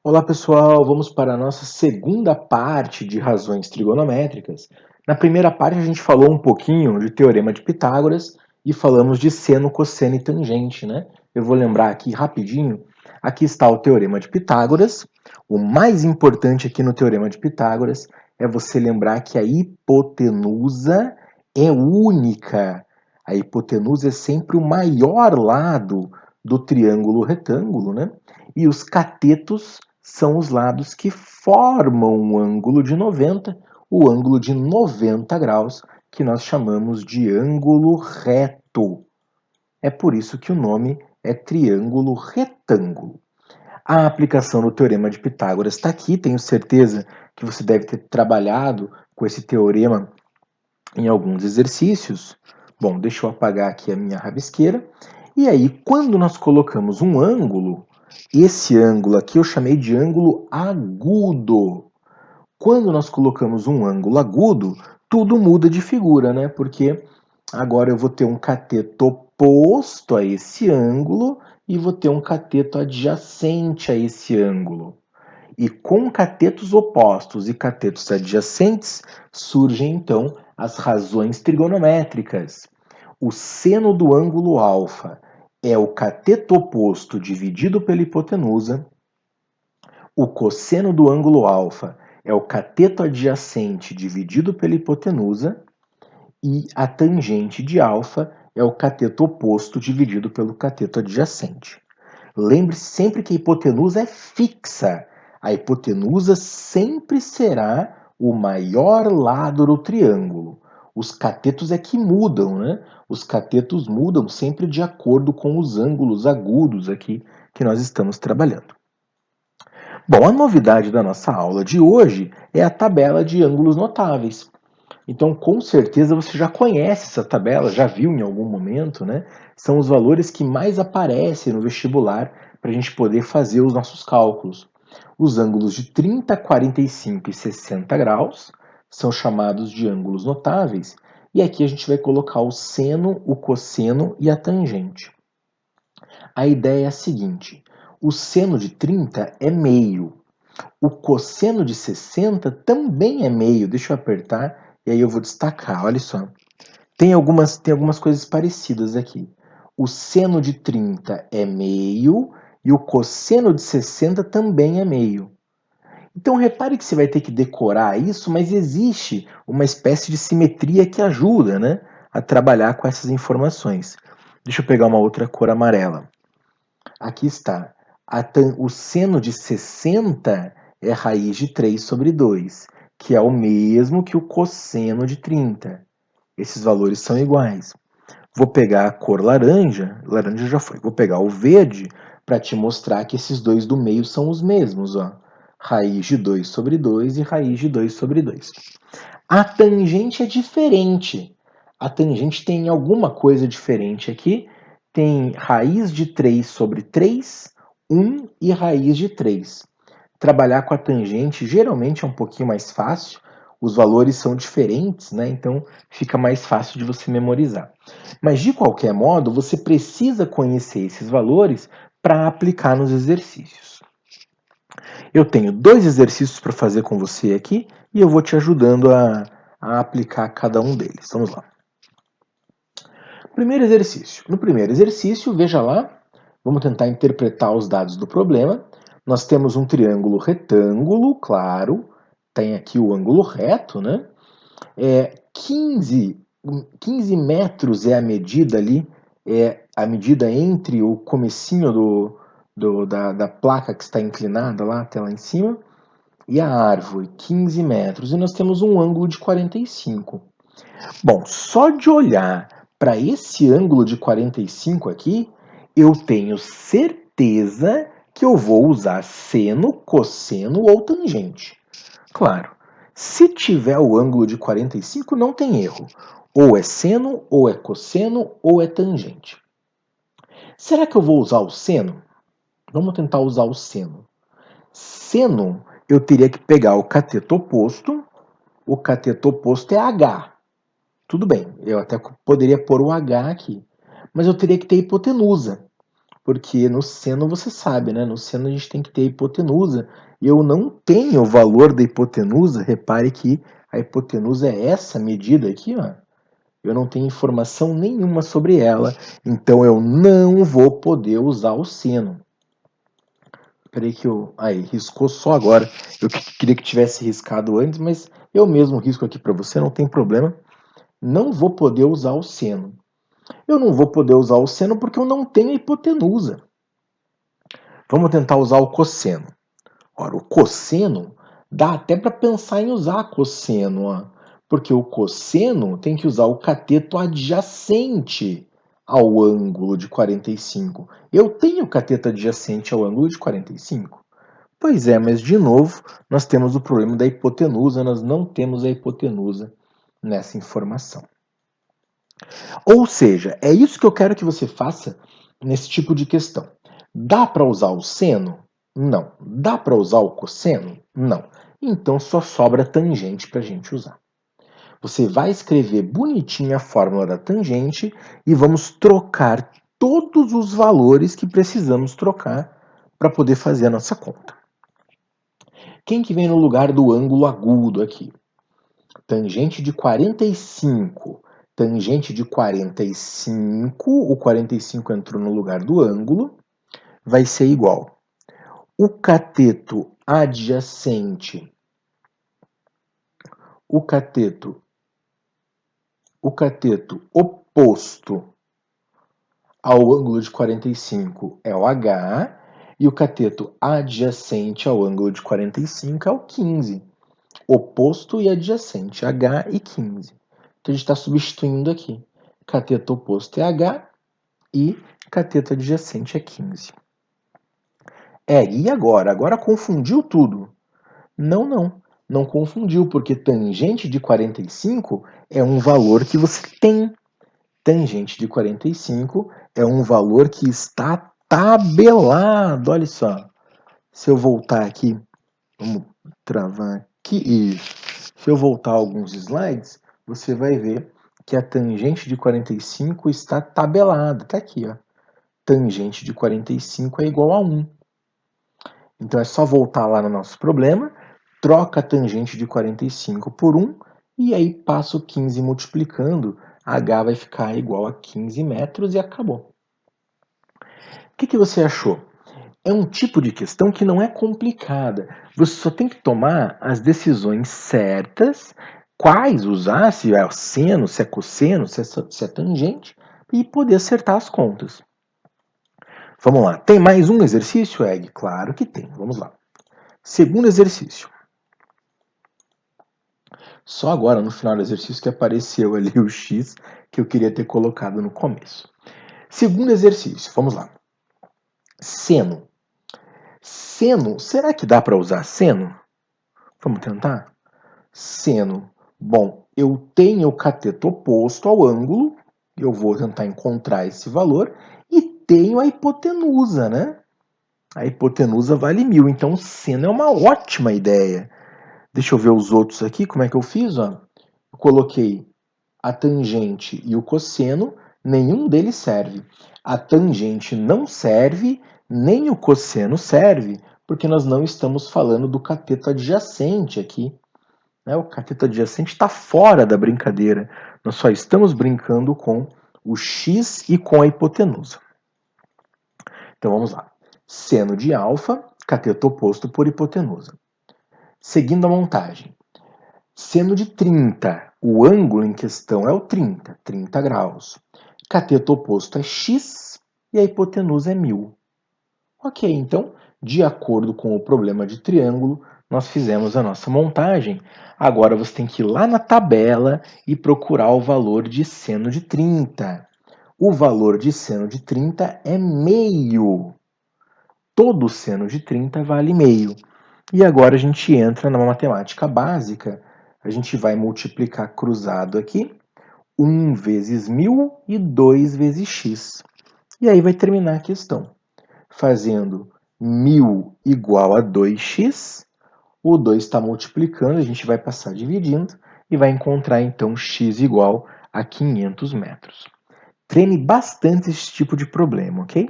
Olá pessoal, vamos para a nossa segunda parte de razões trigonométricas. Na primeira parte a gente falou um pouquinho de Teorema de Pitágoras e falamos de seno, cosseno e tangente, né? Eu vou lembrar aqui rapidinho. Aqui está o Teorema de Pitágoras. O mais importante aqui no Teorema de Pitágoras é você lembrar que a hipotenusa é única. A hipotenusa é sempre o maior lado do triângulo retângulo, né? E os catetos são os lados que formam um ângulo de 90, o ângulo de 90 graus, que nós chamamos de ângulo reto. É por isso que o nome é triângulo retângulo. A aplicação do Teorema de Pitágoras está aqui, tenho certeza que você deve ter trabalhado com esse teorema em alguns exercícios. Bom, deixa eu apagar aqui a minha rabisqueira. E aí, quando nós colocamos um ângulo, esse ângulo aqui eu chamei de ângulo agudo. Quando nós colocamos um ângulo agudo, tudo muda de figura, né? Porque agora eu vou ter um cateto oposto a esse ângulo e vou ter um cateto adjacente a esse ângulo. E com catetos opostos e catetos adjacentes, surgem então as razões trigonométricas. O seno do ângulo alfa é o cateto oposto dividido pela hipotenusa. O cosseno do ângulo alfa é o cateto adjacente dividido pela hipotenusa. E a tangente de alfa é o cateto oposto dividido pelo cateto adjacente. Lembre-se sempre que a hipotenusa é fixa. A hipotenusa sempre será o maior lado do triângulo. Os catetos é que mudam, né? Os catetos mudam sempre de acordo com os ângulos agudos aqui que nós estamos trabalhando. Bom, a novidade da nossa aula de hoje é a tabela de ângulos notáveis. Então, com certeza você já conhece essa tabela, já viu em algum momento, né? São os valores que mais aparecem no vestibular para a gente poder fazer os nossos cálculos. Os ângulos de 30, 45 e 60 graus são chamados de ângulos notáveis. E aqui a gente vai colocar o seno, o cosseno e a tangente. A ideia é a seguinte: o seno de 30 é meio, o cosseno de 60 também é meio. Deixa eu apertar e aí eu vou destacar. Olha só. Tem algumas coisas parecidas aqui. O seno de 30 é meio e o cosseno de 60 também é meio. Então repare que você vai ter que decorar isso, mas existe uma espécie de simetria que ajuda, né, a trabalhar com essas informações. Deixa eu pegar uma outra cor amarela. Aqui está. O seno de 60 é raiz de 3 sobre 2, que é o mesmo que o cosseno de 30. Esses valores são iguais. Vou pegar a cor laranja, laranja já foi. Vou pegar o verde para te mostrar que esses dois do meio são os mesmos. Ó. Raiz de 2 sobre 2 e raiz de 2 sobre 2. A tangente é diferente. A tangente tem alguma coisa diferente aqui. Tem raiz de 3 sobre 3, 1 e raiz de 3. Trabalhar com a tangente geralmente é um pouquinho mais fácil. Os valores são diferentes, né? Então fica mais fácil de você memorizar. Mas de qualquer modo, você precisa conhecer esses valores para aplicar nos exercícios. Eu tenho 2 exercícios para fazer com você aqui e eu vou te ajudando a aplicar cada um deles. Vamos lá. Primeiro exercício. No primeiro exercício, veja lá, vamos tentar interpretar os dados do problema. Nós temos um triângulo retângulo, claro, tem aqui o ângulo reto, né? 15 metros é a medida ali, é a medida entre o comecinho da placa que está inclinada lá até lá em cima e a árvore, 15 metros. E nós temos um ângulo de 45. Bom, só de olhar para esse ângulo de 45 aqui, eu tenho certeza que eu vou usar seno, cosseno ou tangente. Claro, se tiver o ângulo de 45, não tem erro. Ou é seno, ou é cosseno, ou é tangente. Será que eu vou usar o seno? Vamos tentar usar o seno. Seno, eu teria que pegar o cateto oposto. O cateto oposto é H. Tudo bem, eu até poderia pôr o H aqui. Mas eu teria que ter hipotenusa. Porque no seno você sabe, né? No seno a gente tem que ter a hipotenusa. E eu não tenho o valor da hipotenusa. Repare que a hipotenusa é essa medida aqui, ó. Eu não tenho informação nenhuma sobre ela, então eu não vou poder usar o seno. Peraí que eu... Aí, riscou só agora. Eu queria que tivesse riscado antes, mas eu mesmo risco aqui para você, não tem problema. Não vou poder usar o seno. Eu não vou poder usar o seno porque eu não tenho a hipotenusa. Vamos tentar usar o cosseno. Ora, o cosseno, dá até para pensar em usar cosseno, ó, porque o cosseno tem que usar o cateto adjacente ao ângulo de 45. Eu tenho cateto adjacente ao ângulo de 45? Pois é, mas de novo, nós temos o problema da hipotenusa, nós não temos a hipotenusa nessa informação. Ou seja, é isso que eu quero que você faça nesse tipo de questão. Dá para usar o seno? Não. Dá para usar o cosseno? Não. Então só sobra tangente para a gente usar. Você vai escrever bonitinho a fórmula da tangente e vamos trocar todos os valores que precisamos trocar para poder fazer a nossa conta. Quem que vem no lugar do ângulo agudo aqui? Tangente de 45. Tangente de 45, o 45 entrou no lugar do ângulo, vai ser igual. O cateto adjacente, o cateto oposto ao ângulo de 45 é o H, e o cateto adjacente ao ângulo de 45 é o 15. Oposto e adjacente, H e 15. Então, a gente está substituindo aqui. Cateto oposto é H e cateto adjacente é 15. E agora? Agora confundiu tudo? Não, não. Não confundiu, porque tangente de 45 é um valor que você tem. Tangente de 45 é um valor que está tabelado. Olha só. Se eu voltar aqui, vamos travar aqui. Isso. Se eu voltar alguns slides, você vai ver que a tangente de 45 está tabelada. Está aqui, ó. Tangente de 45 é igual a 1. Então é só voltar lá no nosso problema, troca a tangente de 45 por 1, e aí passa o 15 multiplicando, H vai ficar igual a 15 metros e acabou. O que você achou? É um tipo de questão que não é complicada. Você só tem que tomar as decisões certas, quais usar, se é seno, se é cosseno, se é tangente, e poder acertar as contas. Vamos lá. Tem mais um exercício, Egg? Claro que tem. Vamos lá. Segundo exercício. Só agora, no final do exercício, que apareceu ali o X que eu queria ter colocado no começo. Segundo exercício. Vamos lá. Seno. Seno, será que dá para usar seno? Vamos tentar? Seno. Bom, eu tenho o cateto oposto ao ângulo, eu vou tentar encontrar esse valor, e tenho a hipotenusa, né? A hipotenusa vale 1000, então seno é uma ótima ideia. Deixa eu ver os outros aqui, como é que eu fiz? Ó? Eu coloquei a tangente e o cosseno, nenhum deles serve. A tangente não serve, nem o cosseno serve, porque nós não estamos falando do cateto adjacente aqui. O cateto adjacente está fora da brincadeira. Nós só estamos brincando com o x e com a hipotenusa. Então vamos lá. Seno de alfa, cateto oposto por hipotenusa. Seguindo a montagem. Seno de 30, o ângulo em questão é o 30 graus. Cateto oposto é x e a hipotenusa é 1000. Ok, então, de acordo com o problema de triângulo, nós fizemos a nossa montagem. Agora você tem que ir lá na tabela e procurar o valor de seno de 30. O valor de seno de 30 é meio. Todo seno de 30 vale meio. E agora a gente entra na matemática básica. A gente vai multiplicar cruzado aqui. 1 vezes 1000 e 2 vezes x. E aí vai terminar a questão. Fazendo 1000 igual a 2x, o 2 está multiplicando, a gente vai passar dividindo e vai encontrar então x igual a 500 metros. Treine bastante esse tipo de problema, ok?